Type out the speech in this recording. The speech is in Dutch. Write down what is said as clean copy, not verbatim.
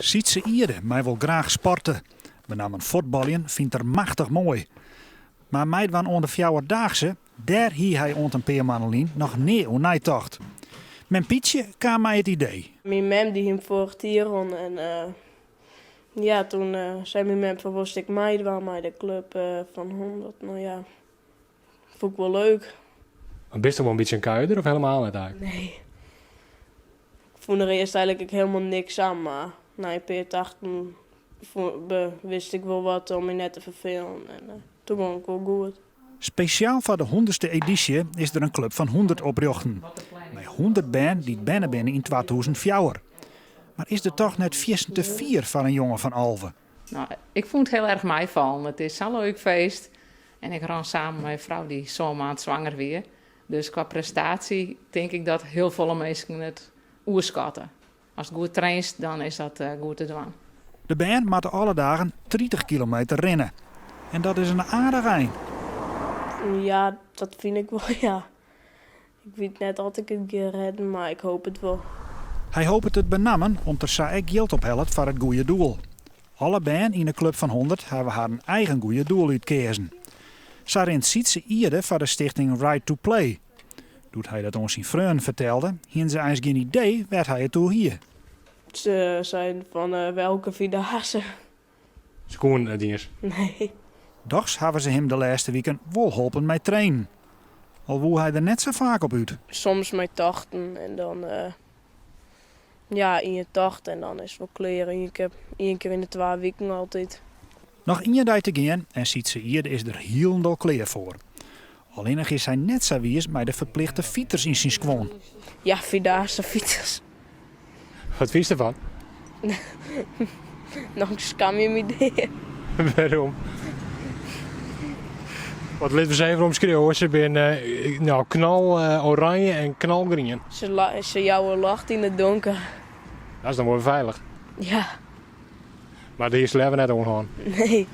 Sietse Ierde mij wil graag sporten. Met name voetballen vindt er machtig mooi. Maar meid van onder Fjouwerdaagse, daar hie hij ont een peermanelien nog neer hoe nijtocht. Mijn Pietje kwam mij het idee. Mijn mem die hem voor het hier rond en toen zei mijn mem van was ik meid wel bij de club van 100. Nou ja, vond ik wel leuk. Maar bist je wel een beetje een kuier of helemaal niet eigenlijk? Nee. Ik vond er eerst eigenlijk helemaal niks aan, maar na een peer 18 wist ik wel wat om me net te vervelen. En toen vond ik wel goed. Speciaal voor de 100ste editie is er een club van 100 oprichten. Met 100 band die binnen in 2004. Maar is er toch net 4 te 4 van een jongen van Alve? Nou, ik vond het heel erg meevallen. Het is zo'n leuk feest. En ik ran samen met mijn vrouw die zo'n maand zwanger weer. Dus qua prestatie denk ik dat heel veel mensen het oerschatten. Als het goed traint, dan is dat goed te doen. De band moet alle dagen 30 kilometer rennen. En dat is een aardig eind. Ja, dat vind ik wel, ja. Ik weet net altijd een keer redden, maar ik hoop het wel. Hij hoopt het benammen om er saai geld op helpt voor het goede doel. Alle band in de club van 100 hebben haar een eigen goede doel uitgekozen. Ze rent Sietse Ierde voor de stichting Right to Play. Doet hij dat ons zijn vrienden vertelde, hien ze eens geen idee werd hij het toe hier. Ze zijn van welke vierdaagse? Schoendienst. Nee. Dochs hebben ze hem de laatste weken wel geholpen met trainen. Al woe hij er net zo vaak op uit. Soms met 80 en dan in je 80 en dan is het wel kleren. Ik heb 1 keer in de 2 weken altijd. Nog 1 dag te gaan en Sietse Ierde is er heel klaar voor. Alleen nog is hij net zo wies met de verplichte fietsers in zijn squon. Ja, vierdaagse fietsers. Wat vies ervan? Nog skam je me idee. Waarom? Wat laten we eens even omschrijven. Ze zijn knal oranje en knalgroen. Ze jouw lacht in het donker. Dat is dan wel veilig. Ja, Maar de eerste leven net omgaan. nee.